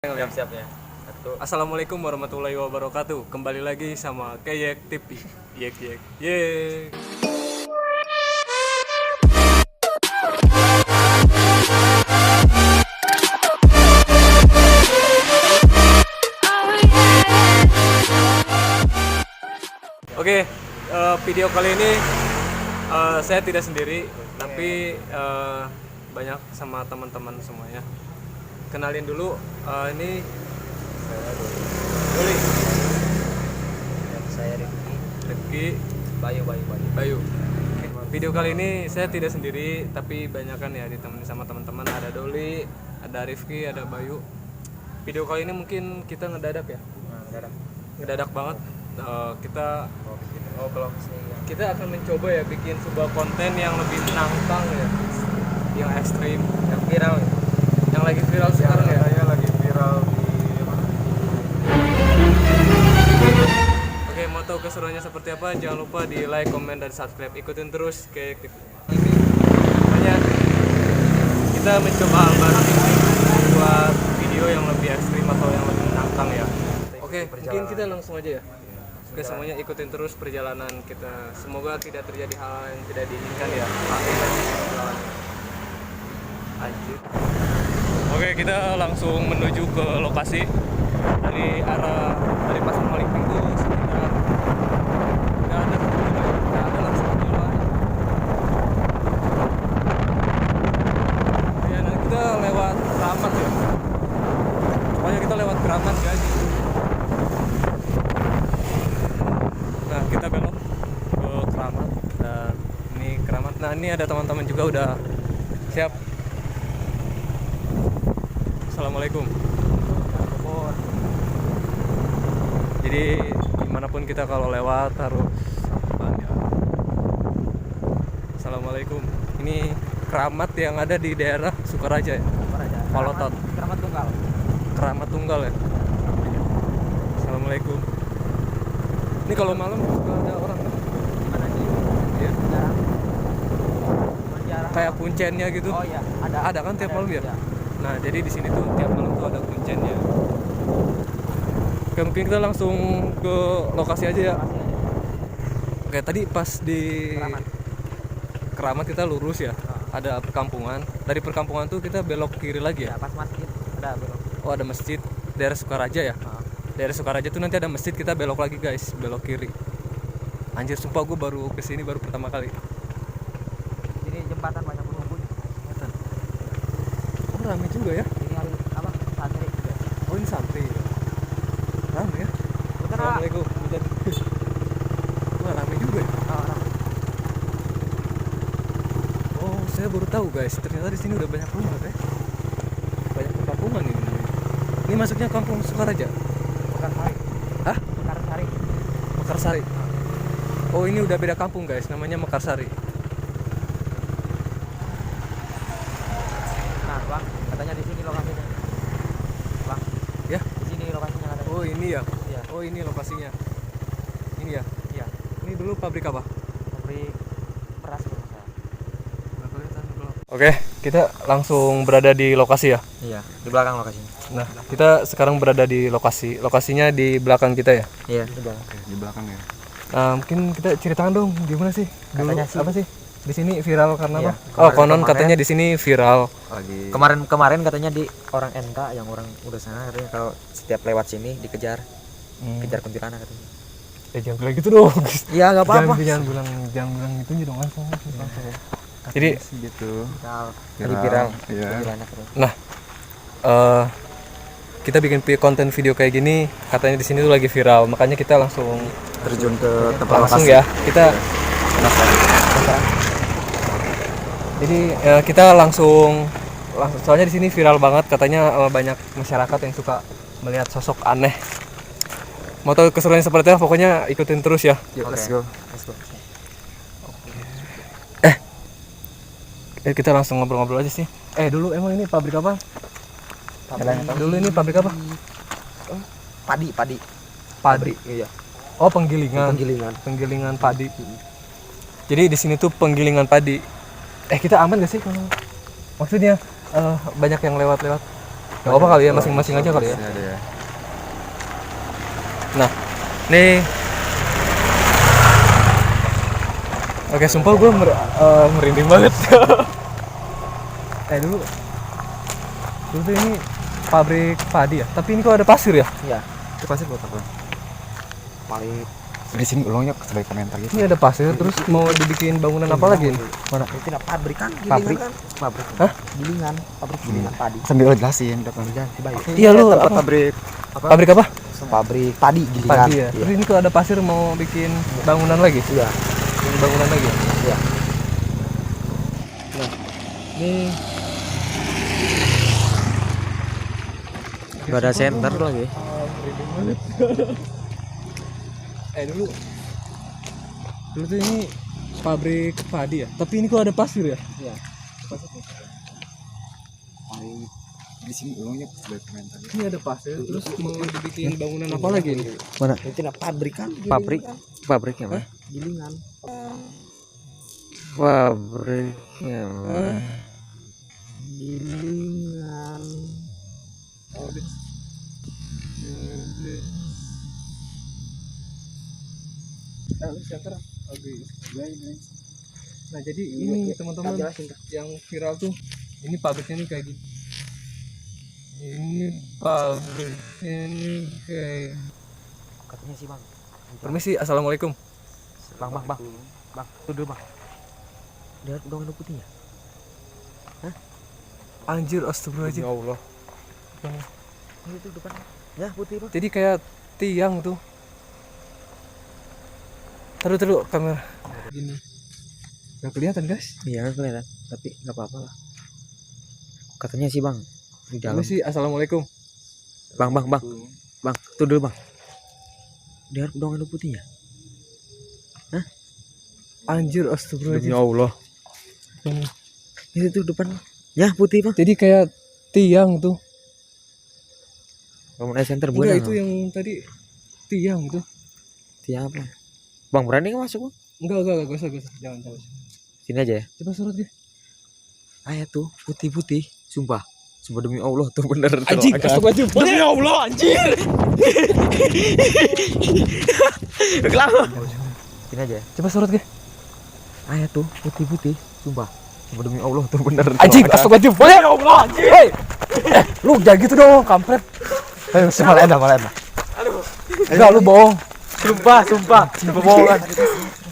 Siap-siap ya. Assalamualaikum warahmatullahi wabarakatuh. Kembali lagi sama Keyek TV. Yek yek yek. Oke, video kali ini saya tidak sendiri, tapi banyak sama teman-teman semuanya. Kenalin dulu, ini Saya Doli, saya Rifki, Bayu. Video kali ini saya tidak sendiri, tapi banyakan ya ditemani sama teman-teman. Ada Doli, ada Rifki, ada Bayu. Video kali ini mungkin kita ngedadak ya, ngedadak banget. Kita akan mencoba ya bikin sebuah konten yang lebih menantang ya, yang ekstrim, Yang viral. yang lagi viral sekarang ya. Saya lagi viral di Oke, mau tahu keseruannya seperti apa? Jangan lupa di like, comment, dan subscribe. Ikutin terus kayak TV. Pokoknya kita mencoba hal baru buat video yang lebih ekstrim atau yang lebih menantang ya. Oke, mungkin kita langsung aja ya. Oke, semuanya ikutin terus perjalanan kita. Semoga tidak terjadi hal yang tidak diinginkan ya. Anjir. Oke, kita langsung menuju ke lokasi dari Pasar Maling Minggu sekitar nggak ada lah 1 kiloan. Ya, nanti kita lewat Keramat ya. Pokoknya kita lewat Keramat guys. Nah, kita belok ke Keramat dan ini Keramat. Nah, ini ada teman-teman juga udah siap. Assalamualaikum. Jadi dimanapun kita kalau lewat harus salam ya. Assalamualaikum. Ini Keramat yang ada di daerah Sukaraja ya. Palotot. Keramat Tunggal ya. Assalamualaikum. Ini kalau malam suka ada orang nggak? Ya. Kayak puncennya gitu. Oh iya, Ada kan tiap malam ya? Nah, jadi di sini tuh tiap malam tuh ada puncennya. Oke, mungkin kita langsung ke lokasi aja ya. Oke, tadi pas di Keramat kita lurus ya. Ada perkampungan. Dari perkampungan tuh kita belok kiri lagi ya. Pas masjid ada belok. Oh, ada masjid daerah Sukaraja ya. Daerah Sukaraja tuh nanti ada masjid, kita belok lagi guys, belok kiri. Anjir, sumpah gue baru kesini baru pertama kali. Ini jembatan banyak penunggu. Oh, rame juga ya. Ini hari apa? Santri. Oh, ini santri. Rame ya. Bener, Pak. Assalamualaikum. Wah, rame juga ya. Oh, saya baru tahu guys, ternyata di sini udah banyak rumah guys. Banyak perkampungan ini. Ini masuknya kampung Sukaraja. Mekarsari. Hah? Mekarsari. Mekarsari. Oh, ini udah beda kampung guys, namanya Mekarsari. Nah, Bang, katanya di sini lokasinya. Bang, Ya. di sini lokasinya katanya. Oh, ini ya. Iya. Oh, ini lokasinya. Ini ya. Iya. Ini dulu pabrik apa? Pabrik beras kalau nggak salah. Oke, kita langsung berada di lokasi ya. Iya, di belakang lokasinya. Nah, kita sekarang berada di lokasi. Lokasinya di belakang kita ya. Iya, di belakang. Di belakang ya. Nah, mungkin kita ceritakan dong gimana sih? Dulu Katanya sih- apa sih? Di sini viral karena Iya, apa? Oh, konon kemarin- katanya di sini viral. Lagi Kemarin katanya di orang NK yang orang udah sana katanya kalau setiap lewat sini dikejar, kejar kuntilanak katanya. Jangan bilang gitu dong. Iya, nggak apa-apa. Jangan bilang itu dong langsung. Jadi gitu. Lagi viral. Iya. Kuntilanak terus. kita bikin konten video kayak gini, katanya di sini tuh lagi viral, makanya kita langsung Terjun ke tempat langsung lokasi. ya. Kita jadi kita langsung soalnya di sini viral banget, katanya banyak masyarakat yang suka melihat sosok aneh. Mau tahu keseruannya seperti apa? Pokoknya ikutin terus ya. Yuk, let's go. Let's go. Kita langsung ngobrol-ngobrol aja sih. Dulu emang ini pabrik apa? Dulu ini pabrik apa? Padi. Padi. Iya. Oh, penggilingan. Penggilingan padi. Jadi di sini tuh penggilingan padi. Kita aman gak sih kalau maksudnya banyak yang lewat-lewat? Gak apa kali ya, masing-masing aja kali ya. Masih ada ya. Nah, nih. Oke, sumpah gue merinding banget. Dulu tuh ini pabrik padi ya, tapi ini kok ada pasir ya? Iya. Itu pasti buat apa? Paling Di sini ulangnya sebagai komentar gitu. Ini ada pasir, terus mau dibikin bangunan apa lagi? Mana? itu tidak pabrik kan? Pabrik. Gilingan kan? Pabrik. Hah? Gilingan, pabrik gilingan padi. Sambil jelasin depan. Jangan si Bayu. Iya lu Tempat apa? pabrik Pabrik apa? Pabrik padi gilingan. Padi ya. Iya. Terus ini kalau ada pasir mau bikin bangunan lagi? Iya. Bikin bangunan lagi. Iya. Ini Gak ada center lagi. dulu tuh ini pabrik padi ya, tapi ini kok ada pasir ya? Iya. di sini ulangnya sebagai komentar. Ini ada pasir, terus mau dibikin bangunan apa lagi ini? Mana? Itu tidak pabrik kan? Pabrik. Pabriknya mana? Gilingan. Pabriknya mana? Gilingan. Nah jadi ini teman-teman yang viral tuh, ini pabriknya nih kayak gini. Ini pabriknya nih kayak. Katanya sih bang. Permisi, assalamualaikum. Bang. Bang, tuh dulu bang. Dia udah putihnya. Anjir, astagfirullahaladzim. Ya Allah. Itu depan. Ya putih bang. Jadi kayak tiang tuh. Taruh kamera. Gini. Gak kelihatan guys. Iya kan kelihatan. Tapi nggak apa-apa lah. Katanya sih bang. Di dalam. Permisi, assalamualaikum. Bang. Bang, tuh dulu bang. Dia udah putihnya. Anjir, Demi astagfirullahaladzim. Allah. Itu tuh depan. Ya putih bang. Jadi kayak tiang tuh. Bangun center Enggak, bukan? itu yang tadi tiang tuh. Siapa? Bang berani nggak masuk bang? Enggak usah. Jangan. Sini aja ya. Coba surut dia. Ayah tuh putih. Sumpah demi Allah tuh bener. Anjing, astagfirullahaladzim. Demi Allah anjir. Kenapa? Sini aja ya. Coba surut dia. Ayah tuh putih. Sumpah demi Allah tuh bener. Anjing, astagfirullahaladzim. Boleh ya Allah anjing. Hei. Lu jangan gitu dong, kampret. Malah enak. Aduh. Enggak, lu bohong. Sumpah bohongan.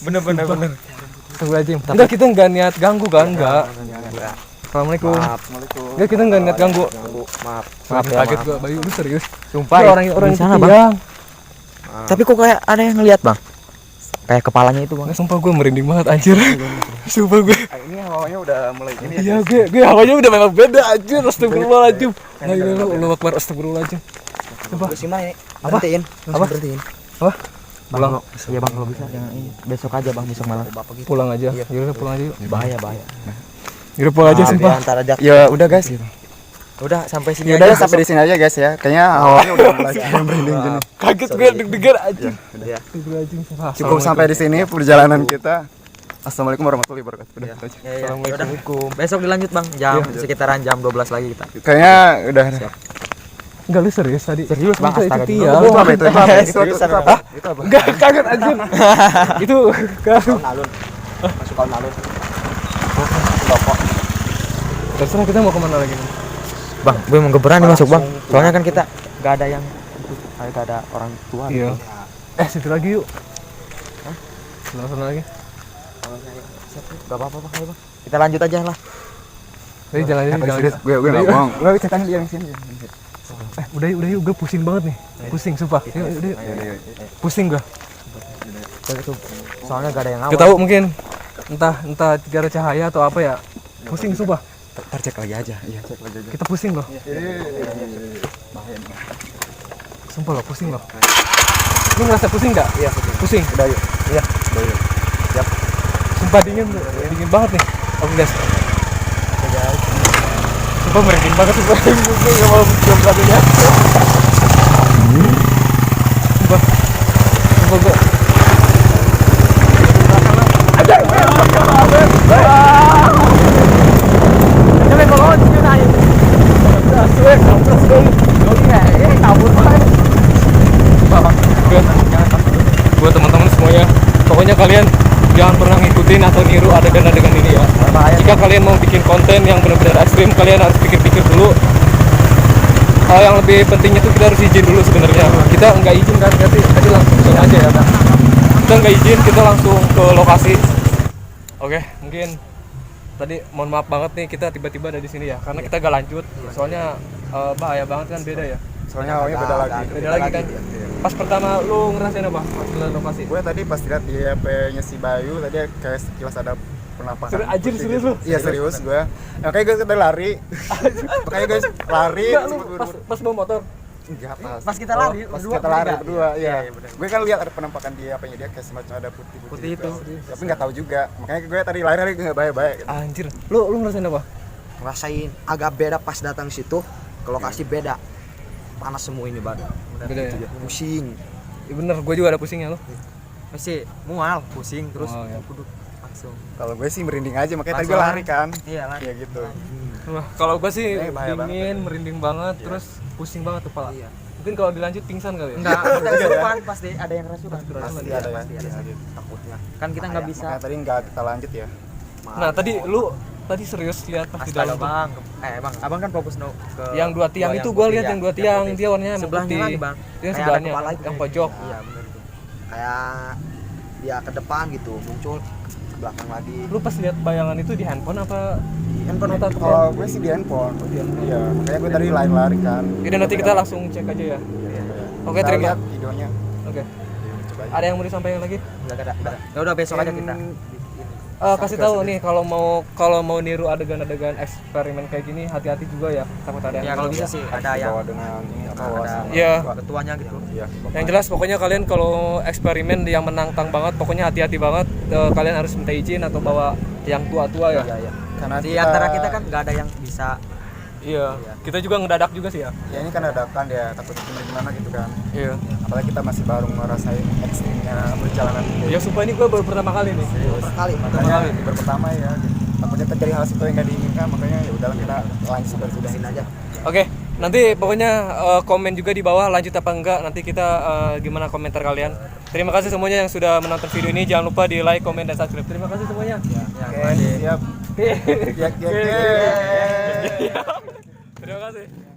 Bener. Astagfirullahaladzim. Enggak, kita enggak niat ganggu kan? Enggak. Assalamualaikum. Enggak, kita enggak niat ganggu. Maaf Kaget gua, Bayu, lu serius? Sumpah Orang di sana itu bang. tiang. Tapi kok kayak ada yang ngeliat bang? Kayak kepalanya itu bang. Nggak, sumpah gue merinding banget anjir. Sumpah gue. Ini hawanya udah mulai ini ya. Iya, gue hawanya udah memang beda anjir. Astagfirullahaladzim. Nah, ini lu akbar, astagfirullahaladzim. Coba. Gimana ini? Apa? Berhentiin. Apa? Berhentiin. Apa? Pulang. Iya bang kalau bisa jangan ini. Besok aja bang, besok malam. Pulang aja. Yaudah pulang aja yuk. Bahaya. Yaudah pulang aja sumpah. Antara aja. Ya udah guys. Udah sampai sini Ya udah aja. sampai di sini aja guys ya. Kayaknya hawanya udah mulai merinding gini. Kaget gue deg-degan anjir. Ya. Astagfirullahaladzim. Cukup sampai di sini perjalanan kita. Assalamualaikum warahmatullahi wabarakatuh. Udah itu aja. Ya. Assalamualaikum. Besok dilanjut bang, sekitaran jam 12 lagi kita. Kayaknya udah. Enggak, lu serius tadi? Serius bang, Itu astaga. tiang. Itu apa itu? Serius, Itu apa? Itu apa? Enggak, kaget anjir. Itu kan. Alun. Masuk alun. Terserah kita mau kemana lagi nih. Bang, gue mau berani masuk bang. Soalnya kan kita gak ada yang gak ada orang tua. Iya. Situ lagi yuk. Sana lagi. Gak apa-apa bang, ayo bang. Kita lanjut aja lah. Jadi jangan Serius, gue enggak bohong. Gue bisa tanya dia yang sini. udah yuk, gue pusing banget nih. Pusing sumpah. Yuk. Pusing gue. Soalnya gak ada yang Gak tahu mungkin entah gara cahaya atau apa ya. Pusing sumpah. Ntar cek lagi aja. Iya, cek lagi aja. Kita pusing loh. Sumpah loh, pusing loh. Lu ngerasa pusing nggak? Iya, Pusing. udah yuk. Iya, udah yuk. Siap. Sumpah dingin banget nih. Oke guys. Sumpah merinding banget sumpah. Gue nggak mau jam satunya. Sumpah gue. Jangan kalau pokoknya kalian jangan pernah ngikutin atau niru adegan-adegan ini ya. Jika kalian mau bikin konten yang benar-benar ekstrim, kalian harus pikir-pikir dulu. Hal yang lebih pentingnya tuh kita harus izin dulu sebenarnya. Kita nggak izin kan, tadi langsung aja ya. Kita nggak izin, kita langsung ke lokasi. Oke, mungkin tadi mohon maaf banget nih kita tiba-tiba ada di sini ya, karena kita gak lanjut. Soalnya bahaya banget kan, beda ya. Soalnya awalnya beda lagi. Beda lagi kan. Pas pertama lu ngerasain apa? Pas lihat lokasi. Gue tadi pas lihat di HP-nya si Bayu tadi kayak sekilas ada penampakan. Serius lu? Iya serius gue. Makanya gue udah lari. Makanya guys lari. Enggak, lu pas bawa motor. Enggak Pas kita lari pas berdua, kita lari beda. berdua, iya. Iya, bener. Gue kan lihat ada penampakan di apanya dia kayak semacam ada putih-putih. Putih gitu. itu. Tapi nggak tahu juga. Makanya gue tadi lari gue nggak baik-baik. Anjir. Lu ngerasain apa? Ngerasain agak beda pas datang situ ke lokasi beda. Panas semua ini badan. Beda ya? Pusing. Ya bener, gue juga ada pusingnya lo. Masih mual, pusing terus Mual, ya. duduk langsung. Kalau gue sih merinding aja makanya tadi gue Langsung lari kan. Iya, lari. Iya gitu. Wah, kalau gue sih Bahaya dingin, merinding banget, terus pusing banget kepala. Iya. Mungkin kalau dilanjut pingsan kali ya? Enggak, kita kesurupan pasti ada yang kerasukan. Pasti ada ya. Pasti ada. Iya. Takutnya. Kan kita nggak bisa. Makanya tadi nggak kita lanjut ya. Nah, tadi lu serius lihat pas di Astaga dalam tuh? bang, bang, abang kan fokus ke Yang dua tiang itu gue lihat yang dua tiang, dia warnanya emang sebelahnya putih. lagi bang. Dia Kayak ada sebelahnya, kepala itu. yang pojok. Iya benar itu. Kayak dia ke depan gitu muncul ke belakang lagi. Lu pas lihat bayangan itu di handphone apa? Handphone Mata tuh? Kalau gue sih di handphone. Iya, makanya gue tadi lari kan. Jadi nanti kita langsung cek aja ya. Oke, Kita terima. lihat videonya. Oke. Coba aja. Ada yang mau disampaikan lagi? Enggak ada. Ya udah besok aja kita. Kasih tahu nih kalau mau niru adegan-adegan eksperimen kayak gini hati-hati juga ya, takut ada Ya kalau bisa sih ada yang Bawa dengan ini apa ada wawasan. Iya. ketuanya gitu. Iya. Yang jelas pokoknya kalian kalau eksperimen yang menantang banget, pokoknya hati-hati banget. Kalian harus minta izin atau bawa yang tua-tua ya. Iya. Karena Di antara kita kan nggak ada yang bisa. Iya. Kita juga ngedadak juga sih ya. ya ini kan dadakan ya takut gimana gitu kan. Iya. Apalagi kita masih baru ngerasain ekstrimnya perjalanan ini. Ya sumpah ini gue baru pertama kali nih. Kali Makanya baru pertama ya. Takutnya terjadi hal sesuatu yang nggak diinginkan makanya ya udahlah kita lanjut dan sudahin aja. Oke, nanti pokoknya komen juga di bawah lanjut apa enggak. Nanti kita gimana komentar kalian. Terima kasih semuanya yang sudah menonton video ini. Jangan lupa di like, komen, dan subscribe. Terima kasih semuanya. Oke, siap. Ya, Terima kasih.